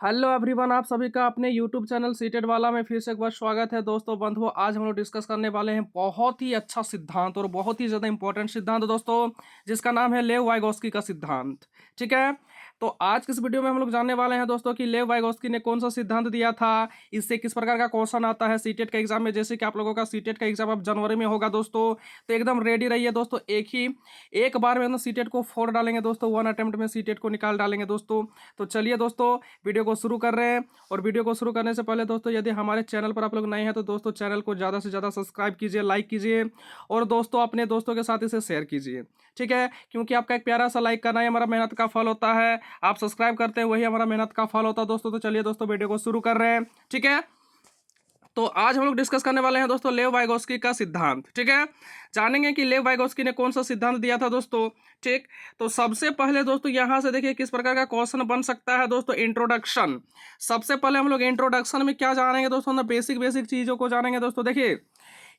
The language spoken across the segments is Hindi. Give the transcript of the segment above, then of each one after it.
हेलो एवरीवन, आप सभी का अपने यूट्यूब चैनल सीटेड वाला में फिर से एक बार स्वागत है। दोस्तों बंधुओं, आज हम लोग डिस्कस करने वाले हैं बहुत ही अच्छा सिद्धांत और बहुत ही ज़्यादा इंपॉर्टेंट सिद्धांत दोस्तों, जिसका नाम है लेव वाइगोस्की का सिद्धांत। ठीक है, तो आज के इस वीडियो में हम लोग जानने वाले हैं दोस्तों कि लेव वाइगोस्की ने कौन सा सिद्धांत दिया था, इससे किस प्रकार का क्वेश्चन आता है सीटेट का एग्जाम में। जैसे कि आप लोगों का सीटेट का एग्जाम अब जनवरी में होगा दोस्तों, तो एकदम रेडी रहिए दोस्तों। एक बार में हम सीटेट को फोड़ डालेंगे दोस्तों, वन अटेम्प्ट में सीटेट को निकाल डालेंगे दोस्तों। तो चलिए दोस्तों, वीडियो को शुरू कर रहे हैं। और वीडियो को शुरू करने से पहले दोस्तों, यदि हमारे चैनल पर आप लोग नए हैं तो दोस्तों चैनल को ज़्यादा से ज़्यादा सब्सक्राइब कीजिए, लाइक कीजिए और दोस्तों अपने दोस्तों के साथ इसे शेयर कीजिए। ठीक है, क्योंकि आपका एक प्यारा सा लाइक करना ही हमारा मेहनत का फल होता है। आप सब्सक्राइब करते हैं वही हमारा मेहनत का फल होता है दोस्तों। तो चलिए दोस्तों, वीडियो को शुरू कर रहे हैं। ठीक है, तो आज हम लोग डिस्कस करने वाले हैं दोस्तों लेव वाइगोस्की का सिद्धांत। ठीक है, जानेंगे कि लेव वाइगोस्की ने कौन सा सिद्धांत दिया था दोस्तों। ठीक, तो सबसे पहले दोस्तों यहां से देखिए किस प्रकार का क्वेश्चन बन सकता है दोस्तों। इंट्रोडक्शन, सबसे पहले हम लोग इंट्रोडक्शन में क्या जानेंगे दोस्तों ना, बेसिक बेसिक चीजों को जानेंगे दोस्तों। देखिए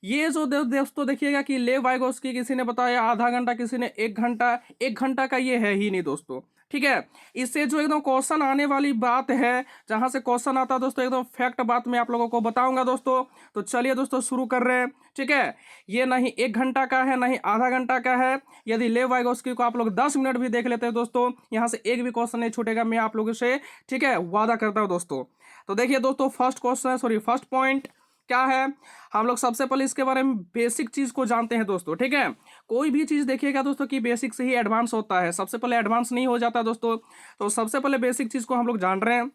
ये जो दोस्तों देखिएगा कि लेव वाइगोस्की किसी ने बताया आधा घंटा, किसी ने 1 घंटा। 1 घंटा का ये है ही नहीं दोस्तों। ठीक है, इससे जो एकदम क्वेश्चन आने वाली बात है, जहां से क्वेश्चन आता है दोस्तों, एकदम फैक्ट बात मैं आप लोगों को बताऊंगा दोस्तों। तो चलिए दोस्तों शुरू कर रहे हैं। ठीक है, ये नहीं 1 घंटा का है, नहीं आधा घंटा का है। यदि लेव वाइगोस्की को आप लोग 10 मिनट भी देख लेते हैं दोस्तों, यहाँ से एक भी क्वेश्चन नहीं छूटेगा, मैं आप लोगों से ठीक है वादा करता हूँ दोस्तों। तो देखिए दोस्तों, फर्स्ट पॉइंट क्या है, हम लोग सबसे पहले इसके बारे में बेसिक चीज को जानते हैं दोस्तों। ठीक है, कोई भी चीज देखिएगा दोस्तों कि बेसिक से ही एडवांस होता है, सबसे पहले एडवांस नहीं हो जाता दोस्तों। तो सबसे पहले बेसिक चीज को हम लोग जान रहे हैं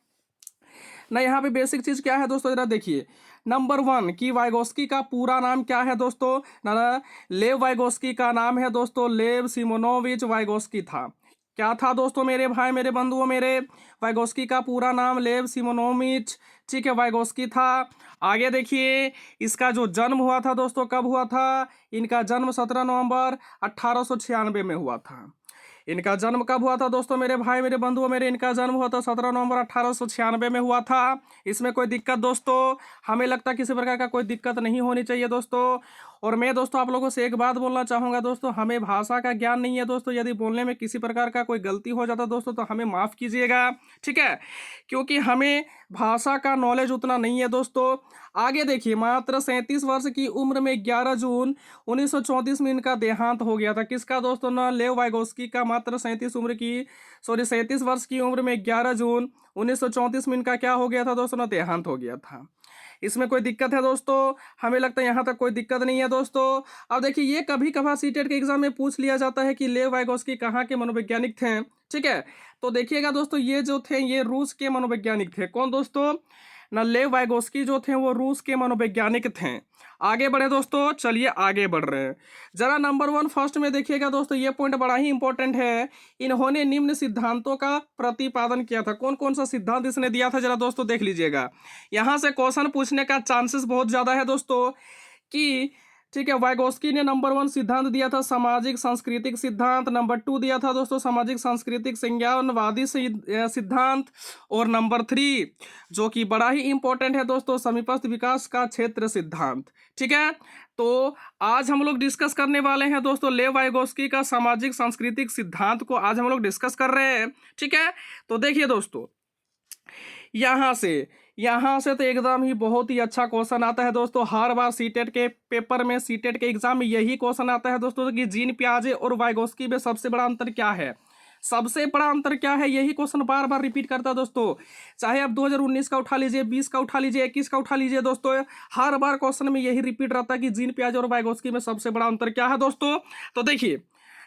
ना। यहाँ पे बेसिक चीज क्या है दोस्तों, जरा देखिए। नंबर 1 कि वाइगोस्की का पूरा नाम क्या है दोस्तों ना। लेव वाइगोस्की का नाम है दोस्तों लेव सिमोनोविच वाइगोस्की था। क्या था दोस्तों मेरे भाई मेरे बंधुओं मेरे, वाइगोस्की का पूरा नाम लेव सिमोनोविच ठीक है वाइगोस्की था। आगे देखिए, इसका जो जन्म हुआ था दोस्तों, कब हुआ था, इनका जन्म 17 नवंबर 1896 में हुआ था। इनका जन्म कब हुआ था दोस्तों मेरे भाई मेरे बंधुओं मेरे, इनका जन्म हुआ था 17 नवंबर 1896 में हुआ था। इसमें कोई दिक्कत दोस्तों, हमें लगता है किसी प्रकार का कोई दिक्कत नहीं होनी चाहिए दोस्तों। और मैं दोस्तों आप लोगों से एक बात बोलना चाहूँगा दोस्तों, हमें भाषा का ज्ञान नहीं है दोस्तों। यदि बोलने में किसी प्रकार का कोई गलती हो जाता दोस्तों तो हमें माफ़ कीजिएगा। ठीक है, क्योंकि हमें भाषा का नॉलेज उतना नहीं है दोस्तों। आगे देखिए, मात्र 37 वर्ष की उम्र में 11 जून 1934 में इनका देहांत हो गया था। किसका दोस्तों ना, लेव वाइगोस्की का। मात्र 37 वर्ष की उम्र में 11 जून 1934 में इनका क्या हो गया था दोस्तों ना, देहांत हो गया था। इसमें कोई दिक्कत है दोस्तों, हमें लगता है यहाँ तक कोई दिक्कत नहीं है दोस्तों। अब देखिए, ये कभी कभार सीटेट के एग्जाम में पूछ लिया जाता है कि लेव वाइगोस्की कहाँ के मनोवैज्ञानिक थे। ठीक है, तो देखिएगा दोस्तों, ये जो थे ये रूस के मनोवैज्ञानिक थे। कौन दोस्तों ना, लेव वाइगोस्की जो थे वो रूस के मनोवैज्ञानिक थे। आगे बढ़े दोस्तों, चलिए आगे बढ़ रहे हैं। जरा नंबर 1 फर्स्ट में देखिएगा दोस्तों, ये पॉइंट बड़ा ही इंपॉर्टेंट है। इन्होंने निम्न सिद्धांतों का प्रतिपादन किया था। कौन कौन सा सिद्धांत इसने दिया था, जरा दोस्तों देख लीजिएगा। यहाँ से क्वेश्चन पूछने का चांसेस बहुत ज्यादा है दोस्तों कि ठीक है, वाइगोस्की ने नंबर 1 सिद्धांत दिया था सामाजिक सांस्कृतिक सिद्धांत। नंबर 2 दिया था दोस्तों सामाजिक सांस्कृतिक संज्ञानवादी सिद्धांत। और नंबर 3 जो कि बड़ा ही इंपॉर्टेंट है दोस्तों, समीपस्थ विकास का क्षेत्र सिद्धांत। ठीक है, तो आज हम लोग डिस्कस करने वाले हैं दोस्तों लेव वाइगोस्की का सामाजिक सांस्कृतिक सिद्धांत को आज हम लोग डिस्कस कर रहे हैं। ठीक है, तो देखिए दोस्तों, यहाँ से तो एकदम ही बहुत ही अच्छा क्वेश्चन आता है दोस्तों। हर बार सीटेट के पेपर में, सीटेट के एग्जाम में यही क्वेश्चन आता है दोस्तों कि जीन पियाजे और वाइगोस्की में सबसे बड़ा अंतर क्या है। सबसे बड़ा अंतर क्या है, यही क्वेश्चन बार बार रिपीट करता है दोस्तों। चाहे आप 2019 का उठा लीजिए, 20 का उठा लीजिए, 21 का उठा लीजिए दोस्तों, हर बार क्वेश्चन में यही रिपीट रहता है कि जीन पियाजे और वाइगोस्की में सबसे बड़ा अंतर क्या है दोस्तों। तो देखिए,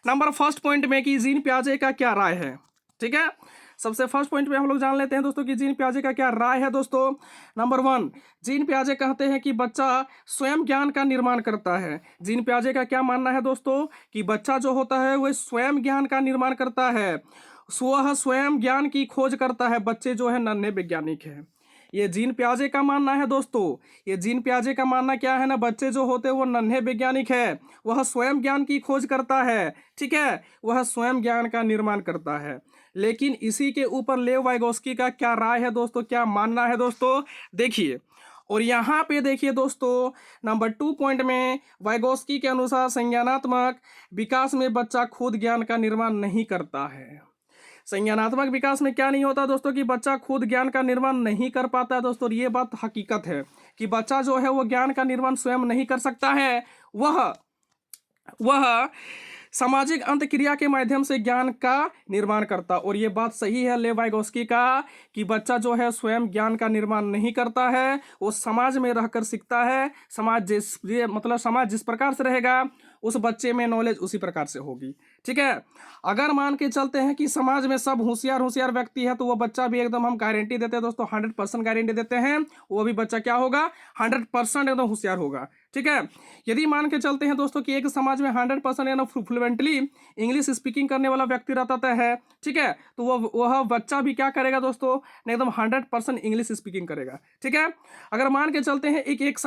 नंबर फर्स्ट पॉइंट में कि जीन पियाजे का क्या राय है। ठीक है, सबसे फर्स्ट पॉइंट में हम लोग जान लेते हैं दोस्तों कि जीन पियाजे का क्या राय है दोस्तों। नंबर 1, जीन पियाजे कहते हैं कि बच्चा स्वयं ज्ञान का निर्माण करता है। जीन पियाजे का क्या मानना है दोस्तों कि बच्चा जो होता है वह स्वयं ज्ञान का निर्माण करता है, वह स्वयं ज्ञान की खोज करता है। बच्चे जो है नन्हे वैज्ञानिक है, ये जीन पियाजे का मानना है दोस्तों। ये जीन पियाजे का मानना क्या है ना, बच्चे जो होते हैं वो नन्हे वैज्ञानिक है, वह स्वयं ज्ञान की खोज करता है। ठीक है, वह स्वयं ज्ञान का निर्माण करता है। लेकिन इसी के ऊपर लेव वाइगोस्की का क्या राय है दोस्तों, क्या मानना है दोस्तों, देखिए। और यहाँ पे देखिए दोस्तों, नंबर 2 पॉइंट में वाइगोस्की के अनुसार संज्ञानात्मक विकास में बच्चा खुद ज्ञान का निर्माण नहीं करता है। संज्ञानात्मक विकास में क्या नहीं होता दोस्तों कि बच्चा खुद ज्ञान का निर्माण नहीं कर पाता है दोस्तों। ये बात हकीकत है कि बच्चा जो है वो ज्ञान का निर्माण स्वयं नहीं कर सकता है। वह सामाजिक अंतःक्रिया के माध्यम से ज्ञान का निर्माण करता। और ये बात सही है लेव वाइगोस्की का कि बच्चा जो है स्वयं ज्ञान का निर्माण नहीं करता है, वो समाज में रहकर सीखता है। समाज जिस प्रकार से रहेगा उस बच्चे में नॉलेज उसी प्रकार से होगी। ठीक है, अगर मान के चलते हैं कि समाज में सब होशियार व्यक्ति है तो वो बच्चा भी एकदम हम गारंटी देते हैं दोस्तों, 100% गारंटी देते हैं वो भी बच्चा क्या होगा, 100% एकदम होशियार होगा। ठीक है, यदि मान के चलते हैं दोस्तों कि एक समाज में 100% यानी फ्लुएंटली इंग्लिश स्पीकिंग करने वाला व्यक्ति रहता है, ठीक है, तो वह बच्चा भी क्या करेगा दोस्तों, एकदम 100% इंग्लिश स्पीकिंग करेगा। ठीक है, अगर मान के चलते हैं एक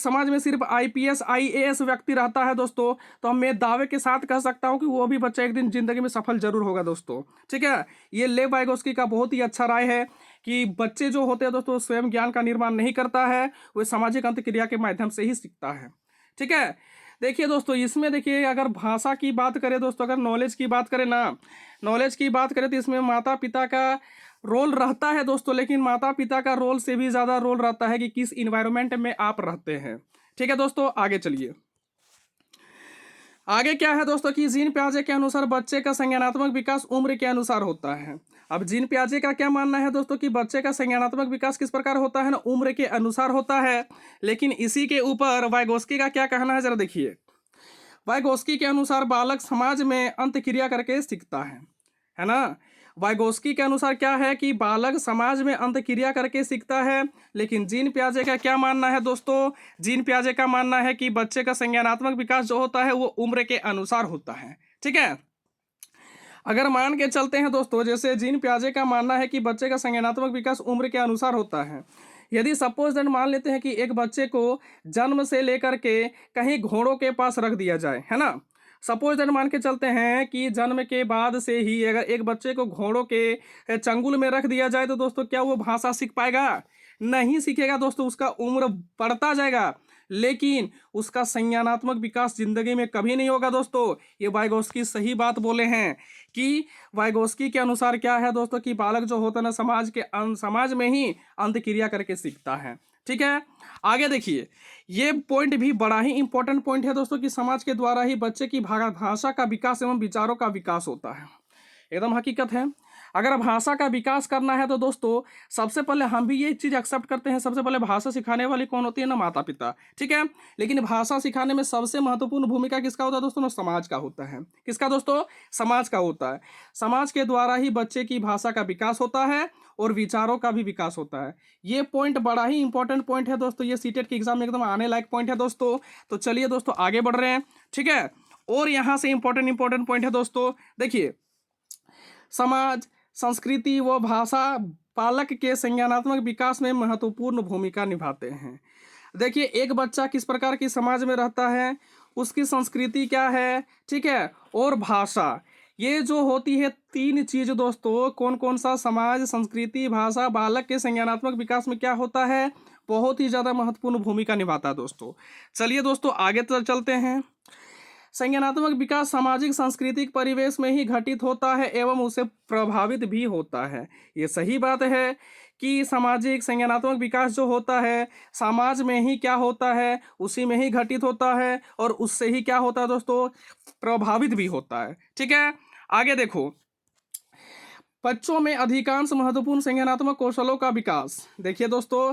समाज में सिर्फ आईपीएस आईएएस व्यक्ति रहता है दोस्तों, तो मैं दावे के साथ कह सकता हूं कि वो भी बच्चा एक दिन जिंदगी में सफल जरूर होगा दोस्तों। ठीक है, ये लेव वाइगोस्की का बहुत ही अच्छा राय है कि बच्चे जो होते हैं दोस्तों स्वयं ज्ञान का निर्माण नहीं करता है, वो सामाजिक अंतःक्रिया के माध्यम से ही सीखता है। ठीक है, देखिए दोस्तों, इसमें देखिए अगर भाषा की बात करें दोस्तों, अगर नॉलेज की बात करें तो इसमें माता पिता का रोल रहता है दोस्तों, लेकिन माता पिता का रोल से भी ज़्यादा रोल रहता है कि किस इन्वायरमेंट में आप रहते हैं। ठीक है दोस्तों, आगे चलिए। आगे क्या है दोस्तों कि जीन पियाजे के अनुसार बच्चे का संज्ञानात्मक विकास उम्र के अनुसार होता है। अब जीन पियाजे का क्या मानना है दोस्तों कि बच्चे का संज्ञानात्मक विकास किस प्रकार होता है ना, उम्र के अनुसार होता है। लेकिन इसी के ऊपर वाइगोस्की का क्या कहना है जरा देखिए। वाइगोस्की के अनुसार बालक समाज में अंतःक्रिया करके सीखता है ना। वाइगोस्की के अनुसार क्या है कि बालक समाज में अंतःक्रिया करके सीखता है। लेकिन जीन पियाजे का क्या मानना है दोस्तों, जीन पियाजे का मानना है कि बच्चे का संज्ञानात्मक विकास जो होता है वो उम्र के अनुसार होता है। ठीक है, अगर मान के चलते हैं दोस्तों, जैसे जीन पियाजे का मानना है कि बच्चे का संज्ञानात्मक विकास उम्र के अनुसार होता है। यदि सपोज दैट मान लेते हैं कि एक बच्चे को जन्म से लेकर के कहीं घोड़ों के पास रख दिया जाए, है ना। सपोज दैट मान के चलते हैं कि जन्म के बाद से ही अगर एक बच्चे को घोड़ों के चंगुल में रख दिया जाए तो दोस्तों क्या वो भाषा सीख पाएगा? नहीं सीखेगा दोस्तों, उसका उम्र बढ़ता जाएगा लेकिन उसका संज्ञानात्मक विकास जिंदगी में कभी नहीं होगा दोस्तों। ये वाइगोस्की सही बात बोले हैं कि वाइगोस्की के अनुसार क्या है दोस्तों कि बालक जो होता है ना समाज में ही अंतःक्रिया करके सीखता है। ठीक है, आगे देखिए, ये पॉइंट भी बड़ा ही इंपॉर्टेंट पॉइंट है दोस्तों कि समाज के द्वारा ही बच्चे की भाषा का विकास एवं विचारों का विकास होता है। एकदम हकीकत है। अगर भाषा का विकास करना है तो दोस्तों सबसे पहले हम भी ये चीज़ एक्सेप्ट करते हैं, सबसे पहले भाषा सिखाने वाली कौन होती है ना, माता पिता। ठीक है, लेकिन भाषा सिखाने में सबसे महत्वपूर्ण भूमिका किसका होता है दोस्तों ना, समाज का होता है। किसका दोस्तों? समाज का होता है। समाज के द्वारा ही बच्चे की भाषा का विकास होता है और विचारों का भी विकास होता है। ये पॉइंट बड़ा ही इंपॉर्टेंट पॉइंट है दोस्तों, ये सीटेट के एग्जाम में एकदम आने लायक पॉइंट है दोस्तों। तो चलिए दोस्तों आगे बढ़ रहे हैं। ठीक है, और यहाँ से इंपॉर्टेंट पॉइंट है दोस्तों, देखिए, समाज, संस्कृति व भाषा बालक के संज्ञानात्मक विकास में महत्वपूर्ण भूमिका निभाते हैं। देखिए, एक बच्चा किस प्रकार की समाज में रहता है, उसकी संस्कृति क्या है, ठीक है, और भाषा, ये जो होती है तीन चीज दोस्तों, कौन कौन सा, समाज, संस्कृति, भाषा, बालक के संज्ञानात्मक विकास में क्या होता है, बहुत ही ज़्यादा महत्वपूर्ण भूमिका निभाता है दोस्तों। चलिए दोस्तों आगे चलते हैं। संज्ञानात्मक विकास सामाजिक सांस्कृतिक परिवेश में ही घटित होता है एवं उसे प्रभावित भी होता है। ये सही बात है कि सामाजिक संज्ञानात्मक विकास जो होता है समाज में ही क्या होता है, उसी में ही घटित होता है और उससे ही क्या होता है दोस्तों, प्रभावित भी होता है। ठीक है, आगे देखो, बच्चों में अधिकांश महत्वपूर्ण संज्ञानात्मक कौशलों का विकास। देखिए दोस्तों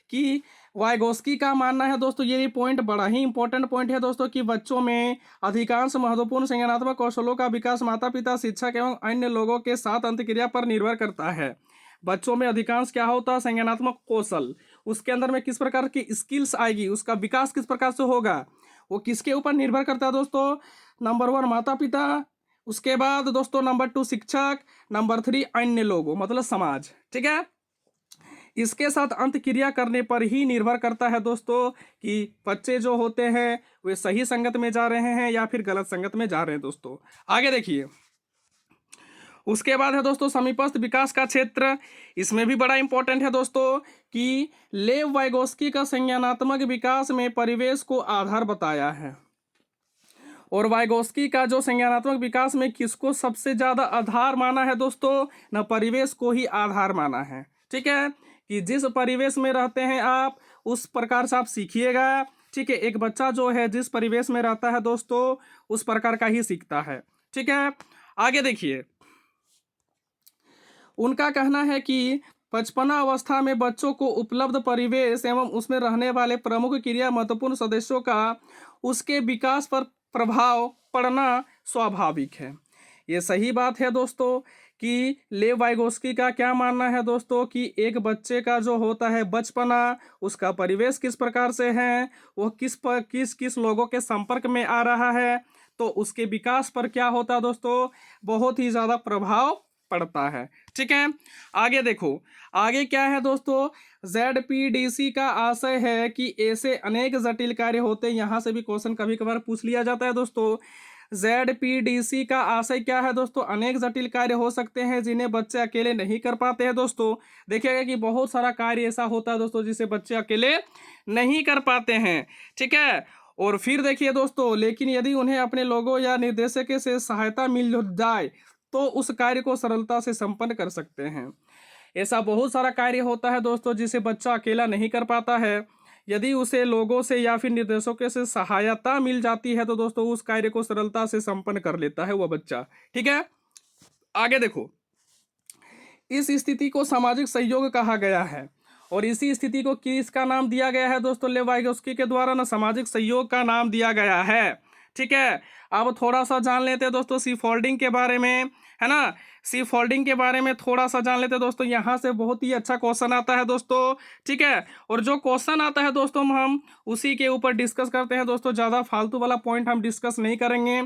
कि वाइगोस्की का मानना है दोस्तों, ये पॉइंट बड़ा ही इंपॉर्टेंट पॉइंट है दोस्तों कि बच्चों में अधिकांश महत्वपूर्ण संज्ञानात्मक कौशलों का विकास माता पिता, शिक्षक एवं अन्य लोगों के साथ अंतःक्रिया पर निर्भर करता है। बच्चों में अधिकांश क्या होता है, संज्ञानात्मक कौशल, उसके अंदर में किस प्रकार की स्किल्स आएगी, उसका विकास किस प्रकार से होगा, वो किसके ऊपर निर्भर करता है दोस्तों, नंबर 1 माता पिता, उसके बाद दोस्तों नंबर 2 शिक्षक, नंबर 3 अन्य लोगों मतलब समाज। ठीक है, इसके साथ अंतःक्रिया करने पर ही निर्भर करता है दोस्तों कि बच्चे जो होते हैं वे सही संगत में जा रहे हैं या फिर गलत संगत में जा रहे हैं दोस्तों। आगे देखिए, उसके बाद है दोस्तों समीपस्थ विकास का क्षेत्र। इसमें भी बड़ा इंपॉर्टेंट है दोस्तों कि लेव वाइगोस्की का संज्ञानात्मक विकास में परिवेश को आधार बताया है। और वाइगोस्की का जो संज्ञानात्मक विकास में किसको सबसे ज़्यादा आधार माना है दोस्तों, न परिवेश को ही आधार माना है। ठीक है, कि जिस परिवेश में रहते हैं आप उस प्रकार से आप सीखिएगा। ठीक है, एक बच्चा जो है जिस परिवेश में रहता है दोस्तों उस प्रकार का ही सीखता है। ठीक है, आगे देखिए, उनका कहना है कि बचपना अवस्था में बच्चों को उपलब्ध परिवेश एवं उसमें रहने वाले प्रमुख क्रिया महत्वपूर्ण सदस्यों का उसके विकास पर प्रभाव पड़ना स्वाभाविक है। ये सही बात है दोस्तों कि लेव वाइगोस्की का क्या मानना है दोस्तों कि एक बच्चे का जो होता है बचपना, उसका परिवेश किस प्रकार से है, वो किस किस लोगों के संपर्क में आ रहा है, तो उसके विकास पर क्या होता है दोस्तों, बहुत ही ज़्यादा प्रभाव पड़ता है। ठीक है, आगे देखो, आगे क्या है दोस्तों, ZPDC का आशय है कि ऐसे अनेक जटिल कार्य होते हैं। यहाँ से भी क्वेश्चन कभी कभार पूछ लिया जाता है दोस्तों। ZPDC का आशय क्या है दोस्तों, अनेक जटिल कार्य हो सकते हैं जिन्हें बच्चे अकेले नहीं कर पाते हैं दोस्तों। देखिएगा कि बहुत सारा कार्य ऐसा होता है दोस्तों जिसे बच्चे अकेले नहीं कर पाते हैं। ठीक है, और फिर देखिए दोस्तों, लेकिन यदि उन्हें अपने लोगों या निर्देशक से सहायता मिल जाए तो उस कार्य को सरलता से संपन्न कर सकते हैं। ऐसा बहुत सारा कार्य होता है दोस्तों जिसे बच्चा अकेला नहीं कर पाता है। यदि उसे लोगों से या फिर निर्देशकों से सहायता मिल जाती है तो दोस्तों उस कार्य को सरलता से संपन्न कर लेता है वह बच्चा। ठीक है, आगे देखो, इस स्थिति को सामाजिक सहयोग कहा गया है और इसी स्थिति को किसका नाम दिया गया है दोस्तों, लेव वाइगोस्की के द्वारा ना सामाजिक सहयोग का नाम दिया गया है। ठीक है, अब थोड़ा सा जान लेते हैं दोस्तों सी फोल्डिंग के बारे में, है ना। सी फोल्डिंग के बारे में थोड़ा सा जान लेते हैं दोस्तों, यहाँ से बहुत ही अच्छा क्वेश्चन आता है दोस्तों। ठीक है, और जो क्वेश्चन आता है दोस्तों हम उसी के ऊपर डिस्कस करते हैं दोस्तों, ज़्यादा फालतू वाला पॉइंट हम डिस्कस नहीं करेंगे।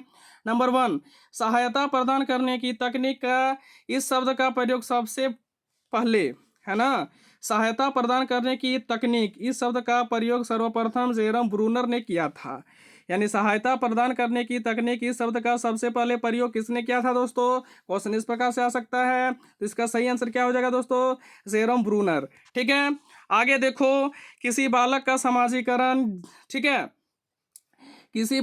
नंबर 1, सहायता प्रदान करने की तकनीक का इस शब्द का प्रयोग सबसे पहले, है ना, सहायता प्रदान करने की तकनीक इस शब्द का प्रयोग सर्वप्रथम जेरम ब्रूनर ने किया था। यानी सहायता प्रदान करने की तकनीक इस शब्द का सबसे पहले प्रयोग किसने किया था दोस्तों, क्वेश्चन इस प्रकार से आ सकता है। तो इसका सही आंसर क्या हो जाएगा दोस्तों, जेरम ब्रूनर। ठीक है, आगे देखो, किसी बालक का समाजीकरण, ठीक है, किसी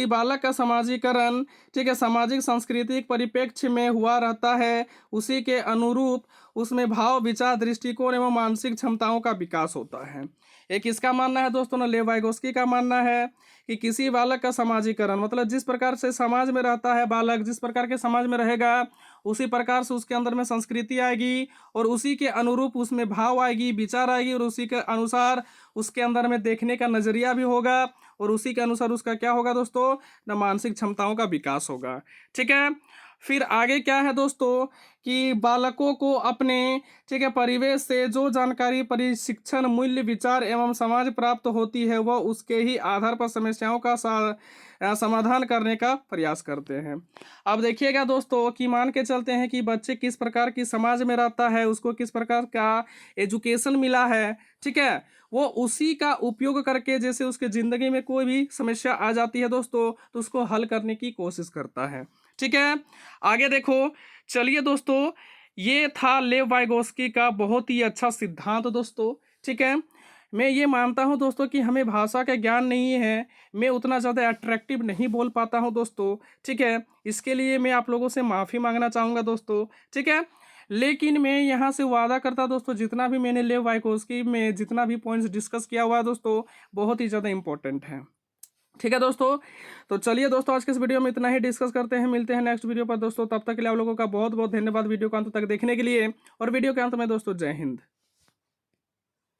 बालक का समाजीकरण, ठीक है, सामाजिक सांस्कृतिक परिप्रेक्ष्य में हुआ रहता है, उसी के अनुरूप उसमें भाव, विचार, दृष्टिकोण एवं मानसिक क्षमताओं का विकास होता है। एक किसका मानना है दोस्तों, लेव वाइगोस्की का मानना है कि किसी बालक का समाजीकरण मतलब जिस प्रकार से समाज में रहता है बालक, जिस प्रकार के समाज में रहेगा उसी प्रकार से उसके अंदर में संस्कृति आएगी और उसी के अनुरूप उसमें भाव आएगी, विचार आएगी और उसी के अनुसार उसके अंदर में देखने का नजरिया भी होगा और उसी के अनुसार उसका क्या होगा दोस्तों, न मानसिक क्षमताओं का विकास होगा। ठीक है, फिर आगे क्या है दोस्तों कि बालकों को अपने, ठीक है, परिवेश से जो जानकारी, प्रशिक्षण, मूल्य, विचार एवं समाज प्राप्त होती है वह उसके ही आधार पर समस्याओं का समाधान करने का प्रयास करते हैं। अब देखिएगा दोस्तों कि मान के चलते हैं कि बच्चे किस प्रकार की समाज में रहता है, उसको किस प्रकार का एजुकेशन मिला है, ठीक है, वो उसी का उपयोग करके जैसे उसके ज़िंदगी में कोई भी समस्या आ जाती है दोस्तों तो उसको हल करने की कोशिश करता है। ठीक है, आगे देखो, चलिए दोस्तों, ये था लेव वाइगोस्की का बहुत ही अच्छा सिद्धांत दोस्तों। ठीक है, मैं ये मानता हूँ दोस्तों कि हमें भाषा का ज्ञान नहीं है, मैं उतना ज़्यादा अट्रैक्टिव नहीं बोल पाता हूँ दोस्तों। ठीक है, इसके लिए मैं आप लोगों से माफ़ी मांगना चाहूँगा दोस्तों। ठीक है, लेकिन मैं यहाँ से वादा करता दोस्तों जितना भी मैंने लेव वाइगोस्की में जितना भी पॉइंट्स डिस्कस किया हुआ है दोस्तों बहुत ही ज़्यादा इंपॉर्टेंट है। ठीक है दोस्तों, तो चलिए दोस्तों आज के इस वीडियो में इतना ही डिस्कस करते हैं, मिलते हैं नेक्स्ट वीडियो पर दोस्तों। तब तक के लिए आप लोगों का बहुत बहुत धन्यवाद वीडियो को अंत तक देखने के लिए। और वीडियो के अंत में दोस्तों जय हिंद।